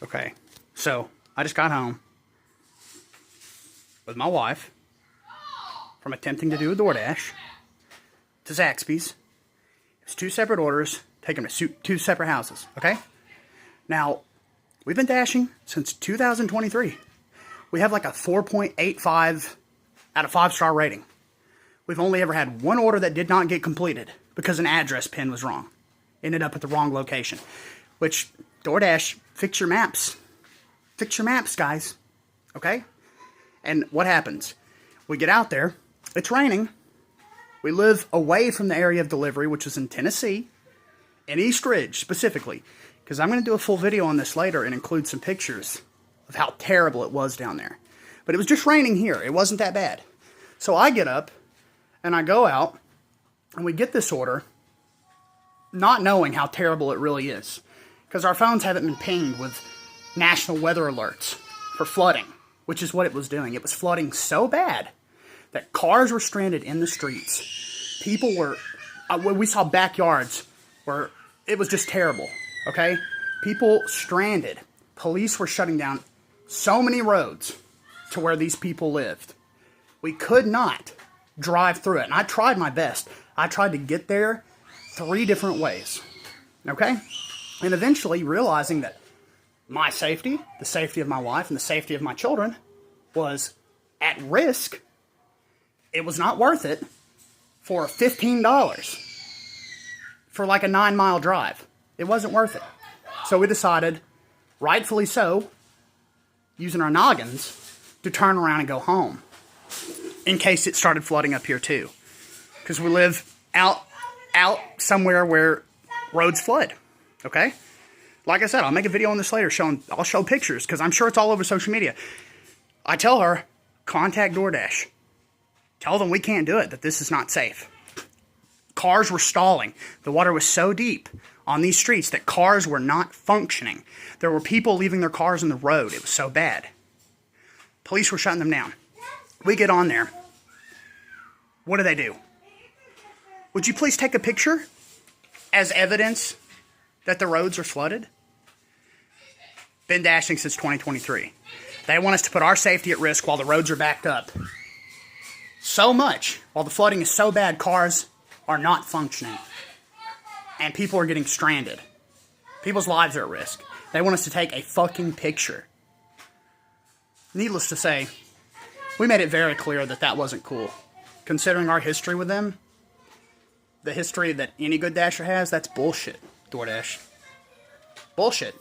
Okay, so I just got home with my wife from attempting to do a DoorDash to Zaxby's. It was 2 separate orders, taken to 2 separate houses, okay? Now, we've been dashing since 2023. We have like a 4.85 out of 5-star rating. We've only ever had one order that did not get completed because an address pin was wrong. Ended up at the wrong location. Which, DoorDash, fix your maps. Fix your maps, guys. Okay? And what happens? We get out there. It's raining. We live away from the area of delivery, which is in Tennessee. In East Ridge, specifically. Because I'm going to do a full video on this later and include some pictures of how terrible it was down there. But it was just raining here. It wasn't that bad. So I get up and I go out and we get this order not knowing how terrible it really is. Because our phones haven't been pinged with national weather alerts for flooding, which is what it was doing. It was flooding so bad that cars were stranded in the streets. People were, we saw backyards where it was just terrible, okay? People stranded. Police were shutting down so many roads to where these people lived. We could not drive through it. And I tried my best. I tried to get there 3 different ways, okay? And eventually realizing that my safety, the safety of my wife, and the safety of my children was at risk, it was not worth it for $15 for like a 9-mile drive. It wasn't worth it. So we decided, rightfully so, using our noggins, to turn around and go home in case it started flooding up here too. Because we live out somewhere where roads flood. Okay? Like I said, I'll make a video on this later I'll show pictures because I'm sure it's all over social media. I tell her, contact DoorDash. Tell them we can't do it, that this is not safe. Cars were stalling. The water was so deep on these streets that cars were not functioning. There were people leaving their cars in the road. It was so bad. Police were shutting them down. We get on there. What do? Would you please take a picture as evidence that the roads are flooded? Been dashing since 2023. They want us to put our safety at risk while the roads are backed up. So much. While the flooding is so bad, cars are not functioning. And people are getting stranded. People's lives are at risk. They want us to take a fucking picture. Needless to say, we made it very clear that that wasn't cool. Considering our history with them, the history that any good dasher has, that's bullshit, DoorDash. Bullshit.